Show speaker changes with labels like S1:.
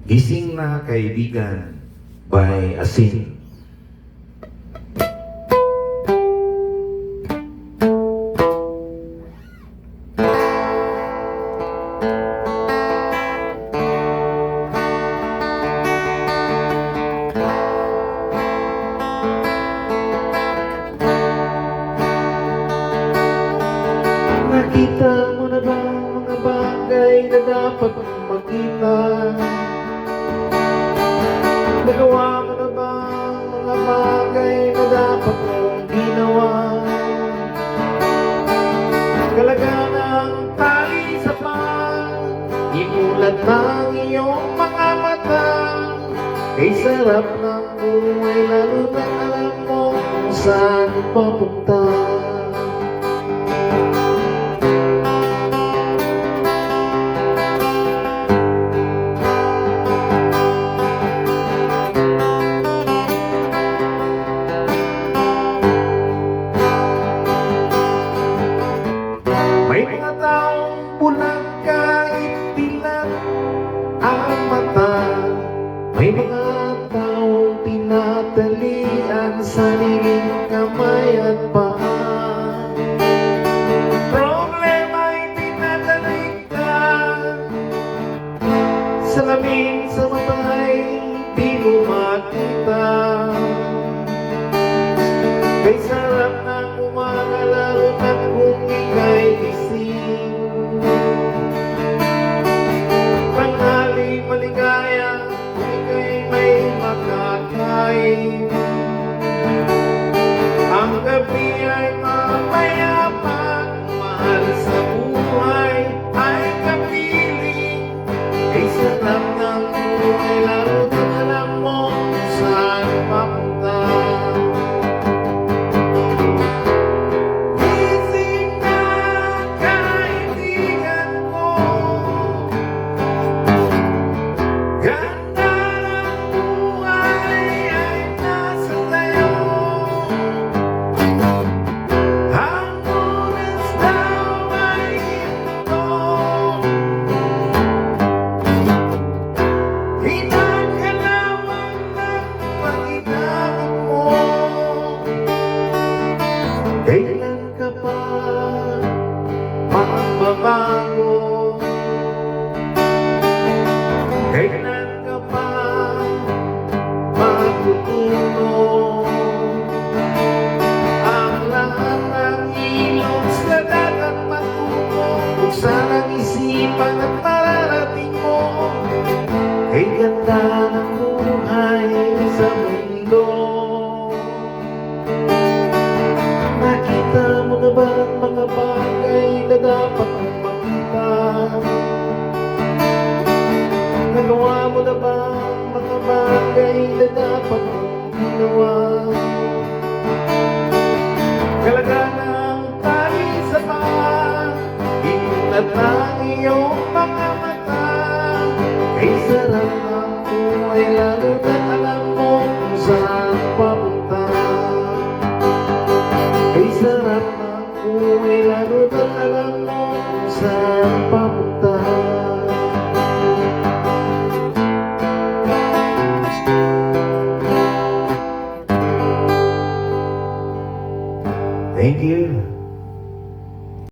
S1: Gising na Kaibigan by Asin. Nakita mo na ba mga bagay na dapat mong makita? Nagawa mo na ba mga bagay na dapat mong ginawa? Kalaga ng tali sa pag imulat ng iyong mga mata. Kay sarap ng buhay lalo na alam mo kung saan papunta. May mga taong pulang kahit bilang ang mata. May mga taong tinatalian sa ninging kamay at paa. Problema'y tinatalikdan, salamin sa mata'y di mo makita. Kay sarap ng umaga lalo na kung ika'y gising. Tanghali maligaya kung ika'y may makakain. Ang gabi ay mapayapa, mahal sa buhay ay kapiling. Kay sarap ng buhay lalo na alam mo kung saan papunta. Kailan ka pa magbabago? Kailan ka pa matututo? Ang lahat ng ilog sa dagat matuto, buksan ang isipan at mararating mo. Kay ganda ng buhay sa mundo. Nakita mo na ba ang mga bagay na dapat mong makita? Nagawa mo na ba ang mga bagay na dapat mong ginawa? Kalaga ng tali sa pag imulat ng iyong mga mata. Kay sarap ng buhay lalo na alam mo kung saan papunta. Kay sarap ng buhay lalo na alam mo kung saan